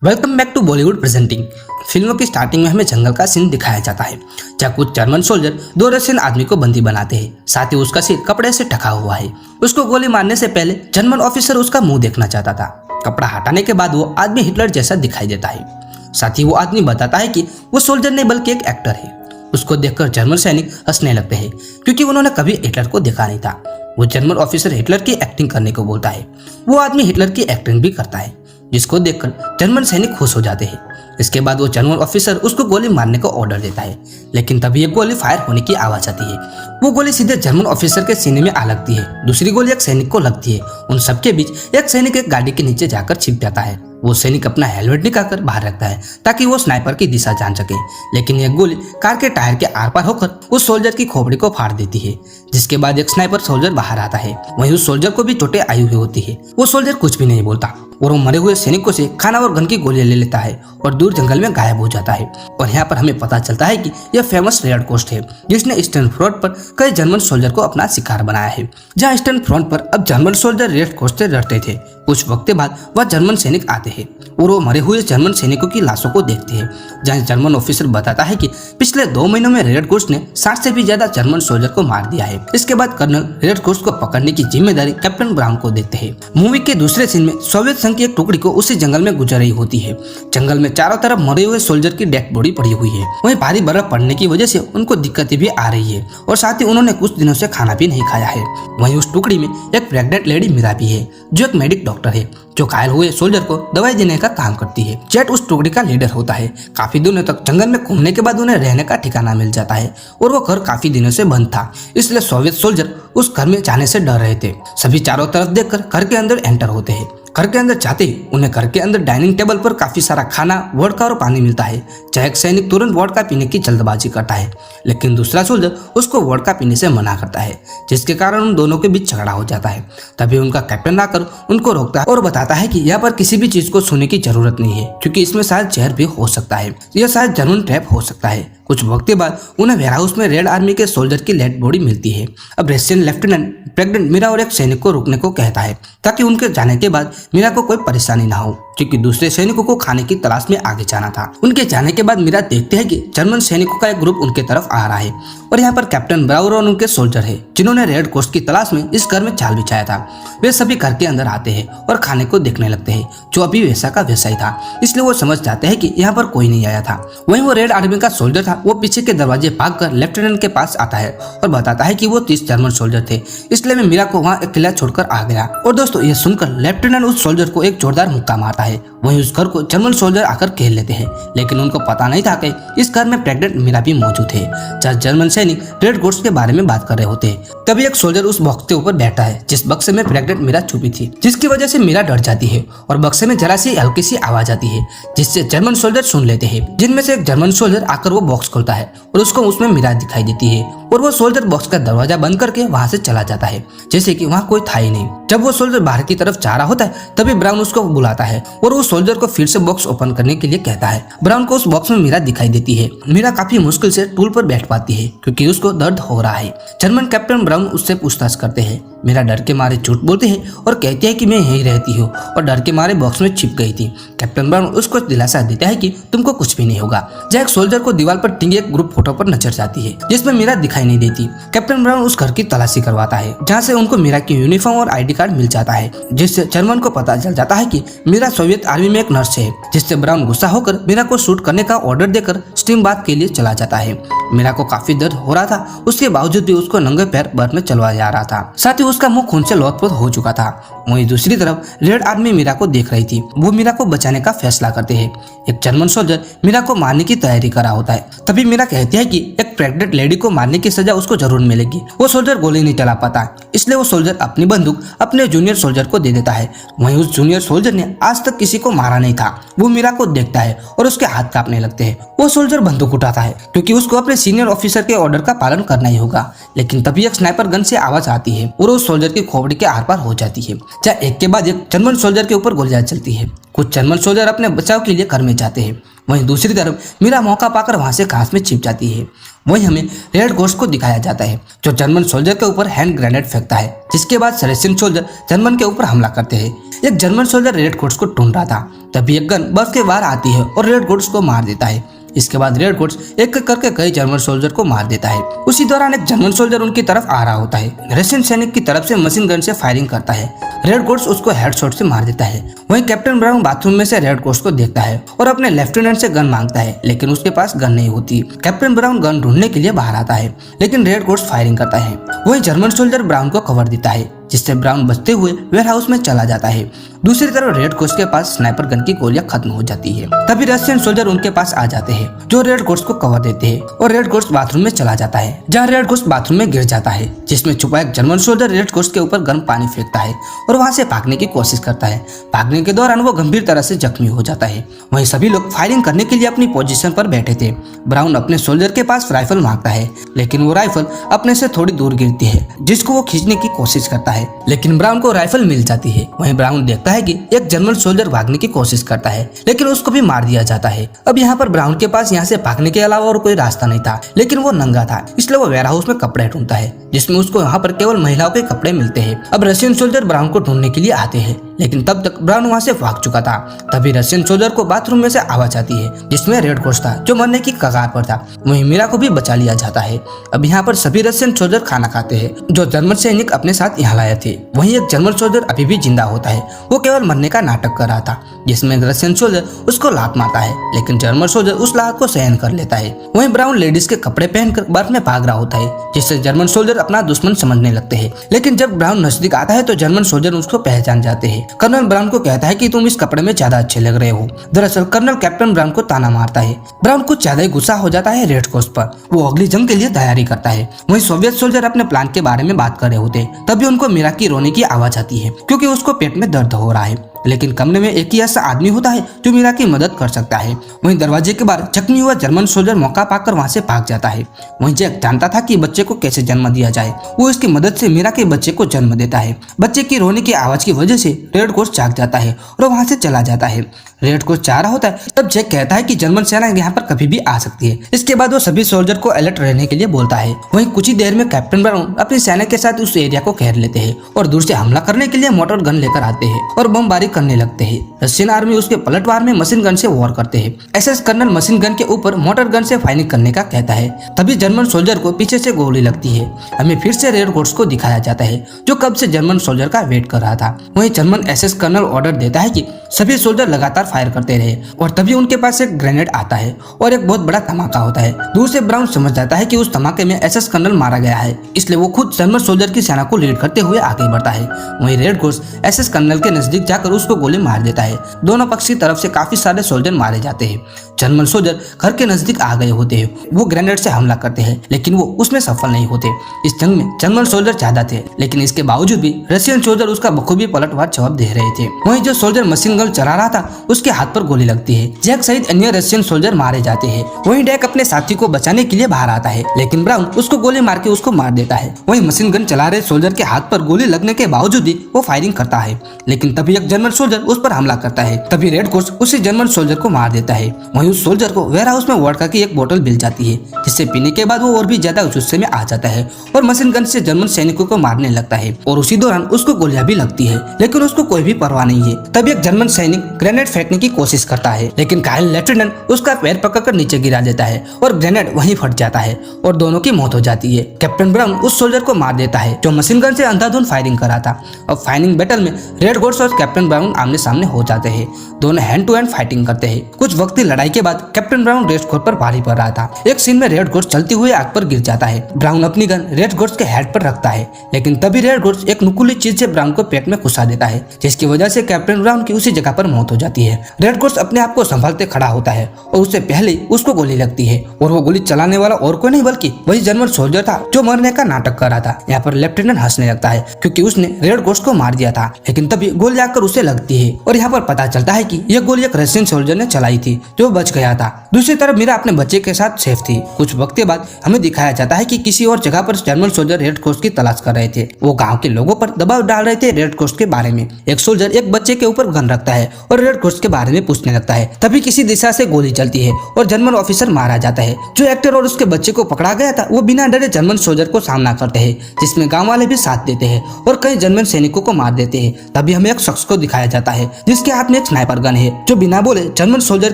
Welcome back to Bollywood presenting. फिल्मों की starting में हमें जंगल का सीन दिखाया जाता है जहाँ कुछ जर्मन सोल्जर दो रशियन आदमी को बंदी बनाते हैं। साथ ही उसका सिर कपड़े से ढका हुआ है। उसको गोली मारने से पहले जर्मन ऑफिसर उसका मुंह देखना चाहता था। कपड़ा हटाने के बाद वो आदमी हिटलर जैसा दिखाई देता है। साथ ही वो आदमी बताता है कि वो सोल्जर नहीं बल्कि एक एक्टर है। उसको देखकर जर्मन सैनिक हंसने लगते हैं क्योंकि उन्होंने कभी हिटलर को देखा नहीं था। वो जर्मन ऑफिसर हिटलर की एक्टिंग करने को बोलता है। वो आदमी हिटलर की एक्टिंग भी करता है जिसको देखकर जर्मन सैनिक खुश हो जाते हैं। इसके बाद वो जर्मन ऑफिसर उसको गोली मारने को ऑर्डर देता है, लेकिन तभी एक गोली फायर होने की आवाज आती है। वो गोली सीधे जर्मन ऑफिसर के सीने में आ लगती है। दूसरी गोली एक सैनिक को लगती है। उन सबके बीच एक सैनिक एक गाड़ी के नीचे जाकर छिप जाता है। वो सैनिक अपना हेलमेट निकालकर बाहर रखता है ताकि वो स्नाइपर की दिशा जान सके, लेकिन यह गोली कार के टायर के आर पार होकर उस सोल्जर की खोपड़ी को फाड़ देती है। जिसके बाद एक स्नाइपर सोल्जर बाहर आता है। वहीं उस सोल्जर को भी चोटें आई हुई होती है। वो सोल्जर कुछ भी नहीं बोलता और वो मरे हुए सैनिकों से खाना और गन की गोलियां ले लेता है और दूर जंगल में गायब हो जाता है। और यहाँ पर हमें पता चलता है कि यह फेमस रेड कोस्ट है जिसने ईस्टर्न फ्रंट पर कई जर्मन सोल्जर को अपना शिकार बनाया है। जहाँ ईस्टर्न फ्रंट पर अब जर्मन सोल्जर रेड कोस्ट से डरते थे। कुछ वक्त बाद वह जर्मन सैनिक आते हैं और वो मरे हुए जर्मन सैनिकों की लाशों को देखते हैं। जहाँ जर्मन ऑफिसर बताता है कि पिछले 2 महीनों में रेड कोस्ट ने 60 से भी ज्यादा जर्मन सोल्जर को मार दिया है। इसके बाद कर्नल रेड कोस्ट को पकड़ने की जिम्मेदारी कैप्टन ब्राउन को देते हैं। मूवी के दूसरे सीन में सोवियत संघ की एक टुकड़ी को उसी जंगल में गुजर रही होती है। जंगल में चारों तरफ मरे हुए सोल्जर की डेड बॉडी पड़ी हुई है। वहीं भारी बर्फ पड़ने की वजह से उनको दिक्कतें भी आ रही है और साथ ही उन्होंने कुछ दिनों से खाना भी नहीं खाया है। वहीं उस टुकड़ी में एक प्रेग्नेंट लेडी मीरा भी है जो एक मेडिक डॉक्टर है जो घायल हुए सोल्जर को दवाई देने का काम करती है। जेट उस टुकड़ी का लीडर होता है। काफी दिनों तक जंगल में घूमने के बाद उन्हें रहने का ठिकाना मिल जाता है और वो घर काफी दिनों से बंद था, इसलिए सोवियत सोल्जर उस घर में जाने से डर रहे थे। सभी चारों तरफ देखकर घर के अंदर एंटर होते हैं। घर के अंदर जाते ही उन्हें घर के अंदर डाइनिंग टेबल पर काफी सारा खाना, वोडका और पानी मिलता है। जहाँ एक सैनिक तुरंत वोडका पीने की जल्दबाजी करता है, लेकिन दूसरा सोल्जर उसको वोडका पीने से मना करता है, जिसके कारण उन दोनों के बीच झगड़ा हो जाता है। तभी उनका कैप्टन आकर उनको रोकता है और बताता है कि यहाँ पर किसी भी चीज को छूने की जरूरत नहीं है क्योंकि इसमें शायद जहर भी हो सकता है। यह शायद जर्मन ट्रैप हो सकता है। कुछ वक्त बाद उन्हें वेयरहाउस में रेड आर्मी के सोल्जर की डेड बॉडी मिलती है। अब रशियन लेफ्टिनेंट प्रेग्नेंट मीरा और एक सैनिक को रुकने को कहता है ताकि उनके जाने के बाद मीरा को कोई परेशानी ना हो, क्योंकि दूसरे सैनिकों को खाने की तलाश में आगे जाना था। उनके जाने के बाद मीरा देखते हैं कि जर्मन सैनिकों का एक ग्रुप उनके तरफ आ रहा है और यहाँ पर कैप्टन ब्राउन और उनके सोल्जर है जिन्होंने रेड कोस्ट की तलाश में इस घर में जाल बिछाया था। वे सभी घर के अंदर आते हैं और खाने को देखने लगते हैं जो अभी वैसा का वैसा ही था, इसलिए वो समझ जाते हैं कि यहाँ पर कोई नहीं आया था। वहीं वो रेड आर्मी का सोल्जर था, वो पीछे के दरवाजे भागकर लेफ्टिनेंट के पास आता है और बताता है कि वो 30 जर्मन सोल्जर थे, इसलिए मैं मीरा को वहाँ अकेला छोड़कर आ गया। और दोस्तों ये सुनकर लेफ्टिनेंट उस सोल्जर को एक जोरदार मुक्का मारता है। वहीं उस घर को जर्मन सोल्जर आकर घेर लेते हैं, लेकिन उनको पता नहीं था कि इस घर में प्रेग्नेंट मीरा भी मौजूद है। जहाँ जर्मन सैनिक रेड कोस्ट के बारे में बात कर रहे होते हैं तभी एक सोल्जर उस बॉक्स के ऊपर बैठा है जिस बक्से में प्रेग्नेंट मीरा छुपी थी, जिसकी वजह से मीरा डर जाती है और बक्से में जरा सी हल्की सी आवाज आती है जिससे जर्मन सोल्जर सुन लेते हैं। जिनमें से एक जर्मन सोल्जर आकर वो बॉक्स खोलता है और उसको उसमें मीरा दिखाई देती है और वो सोल्जर बॉक्स का दरवाजा बंद करके वहां से चला जाता है जैसे कि वहां कोई था ही नहीं। जब वो सोल्जर बाहर की तरफ जा रहा होता है तभी ब्राउन उसको बुलाता है और वो सोल्जर को फिर से बॉक्स ओपन करने के लिए कहता है। ब्राउन को उस बॉक्स में मीरा दिखाई देती है। मीरा काफी मुश्किल से टूल पर बैठ पाती है क्योंकि उसको दर्द हो रहा है। जर्मन कैप्टन ब्राउन उससे पूछताछ करते हैं। मीरा डर के मारे झूठ बोलती है और कहती है कि मैं यहीं रहती हूँ और डर के मारे बॉक्स में छिप गई थी। कैप्टन ब्राउन उसको दिलासा देता है कि तुमको कुछ भी नहीं होगा। जहाँ एक सोल्जर को दीवार पर टिंगी एक ग्रुप फोटो पर नजर जाती है जिसमें मीरा दिखाई नहीं देती। कैप्टन ब्राउन उस घर की तलाशी करवाता है जहाँ से उनको मीरा की यूनिफॉर्म और आईडी कार्ड मिल जाता है, जिससे जर्मन को पता चल जाता है कि मीरा सोवियत आर्मी में एक नर्स है। जिससे ब्राउन गुस्सा होकर मीरा को शूट करने का ऑर्डर देकर स्टीम बाथ के लिए चला जाता है। मीरा को काफी दर्द हो रहा था, उसके बावजूद भी उसको नंगे पैर बर्फ में चलवा जा रहा था। साथ ही उसका मुंह खून से लौथपोथ हो चुका था। वहीं दूसरी तरफ रेड आर्मी मीरा को देख रही थी। वो मीरा को बचाने का फैसला करते हैं। एक जर्मन सोल्जर मीरा को मारने की तैयारी कर रहा होता है। तभी मीरा कहती है कि एक प्रेग्नेंट लेडी को मारने की सजा उसको जरूर मिलेगी। वो सोल्जर गोली नहीं चला पाता, इसलिए वो सोल्जर अपनी बंदूक अपने जूनियर सोल्जर को दे देता है। वहीं उस जूनियर सोल्जर ने आज तक किसी को मारा नहीं था। वो मीरा को देखता है और उसके हाथ कांपने लगते हैं। वो सोल्जर बंदूक उठाता है क्योंकि उसको अपने सीनियर ऑफिसर के ऑर्डर का पालन करना ही होगा, लेकिन तभी एक स्नाइपर गन से आवाज आती है और उस सोल्जर की खोपड़ी के आर पार हो जाती है। जहाँ एक के बाद एक जर्मन सोल्जर के ऊपर गोलियां चलती है। कुछ जर्मन सोल्जर अपने बचाव के लिए घर में जाते हैं। वहीं दूसरी तरफ मीरा मौका पाकर वहां से घास में छिप जाती है। वहीं हमें रेड घोस्ट को दिखाया जाता है जो जर्मन सोल्जर के ऊपर हैंड ग्रेनेड फेंकता है, जिसके बाद रशियन सोल्जर जर्मन के ऊपर हमला करते हैं। एक जर्मन सोल्जर रेड घोस्ट को ढूंढ रहा था, तभी एक गन बस के बाहर आती है और रेड घोस्ट को मार देता है। इसके बाद रेड घोस्ट एक एक करके कई जर्मन सोल्जर को मार देता है। उसी दौरान एक जर्मन सोल्जर उनकी तरफ आ रहा होता है। रशियन सैनिक की तरफ से मशीन गन से फायरिंग करता है। रेड घोस्ट उसको हेडशॉट से मार देता है। वहीं कैप्टन ब्राउन बाथरूम में से रेड घोस्ट को देखता है और अपने लेफ्टिनेंट से गन मांगता है, लेकिन उसके पास गन नहीं होती। कैप्टन ब्राउन गन ढूंढने के लिए बाहर आता है, लेकिन रेड घोस्ट फायरिंग करता है। वहीं जर्मन सोल्जर ब्राउन को कवर देता है, जिससे ब्राउन बचते हुए वेयरहाउस में चला जाता है। दूसरी तरफ रेड घोस्ट के पास स्नाइपर गन की गोलियां खत्म हो जाती है। तभी रशियन सोल्जर उनके पास आ जाते हैं, जो रेड घोस्ट को कवर देते हैं और रेड घोस्ट बाथरूम में चला जाता है, जहां रेड घोस्ट बाथरूम में गिर जाता है, जिसमें छुपा एक जर्मन सोल्जर रेड घोस्ट के ऊपर गर्म पानी फेंकता है और वहां से भागने की कोशिश करता है। भागने के दौरान वो गंभीर तरह से जख्मी हो जाता है। वहीं सभी लोग फायरिंग करने के लिए अपनी पोजीशन पर बैठे थे। ब्राउन अपने सोल्जर के पास राइफल मांगता है, लेकिन वो राइफल अपने से थोड़ी दूर गिरती है, जिसको वो खींचने की कोशिश करता है, लेकिन ब्राउन को राइफल मिल जाती है। वहीं ब्राउन देखता है कि एक जर्मन सोल्जर भागने की कोशिश करता है, लेकिन उसको भी मार दिया जाता है। अब यहाँ पर ब्राउन के पास यहाँ से भागने के अलावा और कोई रास्ता नहीं था, लेकिन वो नंगा था, इसलिए वो वेयरहाउस में कपड़े ढूंढता है, जिसमें उसको यहाँ पर केवल महिलाओं के कपड़े मिलते हैं। अब रशियन सोल्जर ब्राउन को ढूंढने के लिए आते हैं, लेकिन तब तक ब्राउन वहां से भाग चुका था। तभी रशियन सोल्जर को बाथरूम में से आवाज आती है, जिसमें रेड घोस्ट था जो मरने की कगार पर था। वहीं मीरा को भी बचा लिया जाता है। अब यहाँ पर सभी रशियन सोल्जर खाना खाते हैं, जो जर्मन सैनिक अपने साथ यहाँ लाए थे। वहीं एक जर्मन सोल्जर अभी भी जिंदा होता है, वो केवल मरने का नाटक कर रहा था, जिसमें रशियन सोल्जर उसको लात मारता है, लेकिन जर्मन सोल्जर उस लात को सहन कर लेता है। वहीं ब्राउन लेडीज के कपड़े पहनकर बर्फ में भाग रहा होता है, जिससे जर्मन सोल्जर अपना दुश्मन समझने लगते हैं। लेकिन जब ब्राउन नजदीक आता है तो जर्मन सोल्जर उसको पहचान जाते हैं। कर्नल ब्राउन को कहता है कि तुम इस कपड़े में ज्यादा अच्छे लग रहे हो। दरअसल कर्नल कैप्टन ब्राउन को ताना मारता है। ब्राउन कुछ ज्यादा ही गुस्सा हो जाता है रेड घोस्ट पर। वो अगली जंग के लिए तैयारी करता है। वहीं सोवियत सोल्जर अपने प्लान के बारे में बात कर रहे होते, तभी उनको मीरा की रोने की आवाज आती है, क्योंकि उसको पेट में दर्द हो रहा है। लेकिन कमरे में एक ही ऐसा आदमी होता है जो मीरा की मदद कर सकता है। वहीं दरवाजे के बाहर जख्मी हुआ जर्मन सोल्जर मौका पाकर वहां से भाग जाता है। वहीं जैक जानता था कि बच्चे को कैसे जन्म दिया जाए। वो इसकी मदद से मीरा के बच्चे को जन्म देता है। बच्चे की रोने की आवाज की वजह से रेड घोस्ट जाग जाता है और वहां से चला जाता है। रेड घोस्ट चाह रहा होता है, तब जैक कहता है कि जर्मन सेना यहाँ पर कभी भी आ सकती है। इसके बाद वो सभी सोल्जर को अलर्ट रहने के लिए बोलता है। वहीं कुछ ही देर में कैप्टन ब्राउन अपनी सेना के साथ उस एरिया को घेर लेते हैं और दूर से हमला करने के लिए मोटर गन लेकर आते हैं और बमबारी करने लगते हैं। रशियन आर्मी उसके पलटवार में मशीन गन से वॉर करते हैं। एसएस कर्नल मशीन गन के ऊपर मोटर गन से फायरिंग करने का कहता है। तभी जर्मन सोल्जर को पीछे से गोली लगती है। हमें फिर से रेड घोस्ट को दिखाया जाता है, जो कब से जर्मन सोल्जर का वेट कर रहा था। वहीं जर्मन एसएस कर्नल ऑर्डर देता है कि सभी सोल्जर लगातार फायर करते रहे और तभी उनके पास एक ग्रेनेड आता है और एक बहुत बड़ा धमाका होता है। दूर से ब्राउन समझ जाता है कि उस धमाके में एसएस कर्नल मारा गया है, इसलिए वो खुद जर्मन सोल्जर की सेना को लीड करते हुए आगे बढ़ता है। वहीं रेड घोस्ट एसएस कर्नल के नजदीक जाकर उसको गोली मार देता है। दोनों पक्ष की तरफ से काफी सारे सोल्जर मारे जाते हैं। जर्मन सोल्जर घर के नजदीक आ गए होते हैं। वो ग्रेनेड से हमला करते हैं, लेकिन वो उसमें सफल नहीं होते। इस जंग में जर्मन सोल्जर ज्यादा थे, लेकिन इसके बावजूद भी रशियन सोल्जर उसका बखूबी पलटवार जवाब दे रहे थे। वहीं जो सोल्जर मशीन गन चला रहा था, उसके हाथ पर गोली लगती है। जैक सहित अन्य रशियन सोल्जर मारे जाते हैं। वहीं डैक अपने साथी को बचाने के लिए बाहर आता है, लेकिन ब्राउन उसको गोली मार के उसको मार देता है। वहीं मशीन गन चला रहे सोल्जर के हाथ पर गोली लगने के बावजूद भी वो फायरिंग करता है, लेकिन तभी एक जर्मन सोल्जर उस पर हमला करता है। तभी रेड घोस्ट उसी जर्मन सोल्जर को मार देता है। वहीं उस सोल्जर को वेयरहाउस में वोडका की एक बोतल मिल जाती है, जिससे पीने के बाद वो और भी ज्यादा गुस्से में आ जाता है और मशीन गन से जर्मन सैनिकों को मारने लगता है। और उसी दौरान उसको गोलियां भी लगती है, लेकिन उसको कोई भी परवाह नहीं है। तभी एक जर्मन सैनिक ग्रेनेड फेंकने की कोशिश करता है, लेकिन घायल लेफ्टिनेंट उसका पैर पकड़कर नीचे गिरा देता है और ग्रेनेड वहीं फट जाता है और दोनों की मौत हो जाती है। कैप्टन ब्राउन उस सोल्जर को मार देता है जो मशीन गन से अंधाधुंध फायरिंग कर रहा था। और फायरिंग बैटल में रेड घोस्ट और कैप्टन ब्राउन आमने सामने हो जाते हैं। दोनों हैंड टू हैंड फाइटिंग करते हैं। कुछ वक्त की लड़ाई के बाद कैप्टन ब्राउन रेड घोस्ट पर भारी पड़ रहा था। एक सीन में रेड घोस्ट चलती हुई आग पर गिर जाता है। ब्राउन अपनी गन रेड घोस्ट के हेड पर रखता है, लेकिन तभी रेड घोस्ट एक नुकीली चीज से ब्राउन को पेट में घुसा देता है, जिसकी वजह से कैप्टन ब्राउन की उसी जगह पर मौत हो जाती है। रेड घोस्ट अपने आप को संभालते खड़ा होता है और उससे पहले उसको गोली लगती है और वो गोली चलाने वाला और कोई नहीं बल्कि वही जर्मन सोल्जर था जो मरने का नाटक कर रहा था। यहाँ पर लेफ्टिनेंट हंसने लगता है क्योंकि उसने रेड घोस्ट को मार दिया था, लेकिन तभी गोली आकर उसे लगती है और यहाँ पर पता चलता है कि यह गोली एक रशियन सोल्जर ने चलाई थी जो बच गया था। दूसरी तरफ मीरा अपने बच्चे के साथ सेफ थी। कुछ वक्त के बाद हमें दिखाया जाता है कि किसी और जगह पर जर्मन सोल्जर रेड क्रॉस की तलाश कर रहे थे। वो गांव के लोगों पर दबाव डाल रहे थे रेड क्रॉस के बारे में। एक सोल्जर एक बच्चे के ऊपर गन रखता है और रेड क्रॉस के बारे में पूछने लगता है। तभी किसी दिशा से गोली चलती है और जर्मन ऑफिसर मारा जाता है। जो एक्टर और उसके बच्चे को पकड़ा गया था वो बिना डरे जर्मन सोल्जर को सामना करते हैं, जिसमें गाँव वाले भी साथ देते हैं और कई जर्मन सैनिकों को मार देते हैं। तभी हमें एक शख्स को दिखाया जाता है जिसके हाथ में एक स्नाइपर गन है, जो बिना बोले जर्मन सोल्जर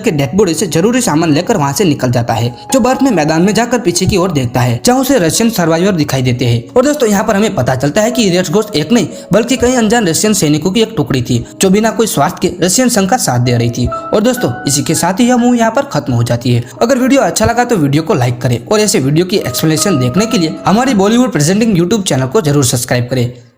के डेड बॉडी से जरूरी सामान लेकर वहां से निकल जाता है। जो बर्फ में मैदान में जाकर पीछे की ओर देखता है जहां उसे रशियन सर्वाइवर दिखाई देते हैं। और दोस्तों यहाँ पर हमें पता चलता है कि रेड क्रॉस एक नहीं बल्कि कई अनजान रशियन सैनिकों की एक टुकड़ी थी जो बिना कोई स्वार्थ के रशियन संघ का साथ दे रही थी। और दोस्तों इसी के साथ ही यह मूवी यहाँ पर खत्म हो जाती है। अगर वीडियो अच्छा लगा तो वीडियो को लाइक करें और ऐसे वीडियो की एक्सप्लेनेशन देखने के लिए हमारी बॉलीवुड प्रेजेंटिंग यूट्यूब चैनल को जरूर सब्सक्राइब करें।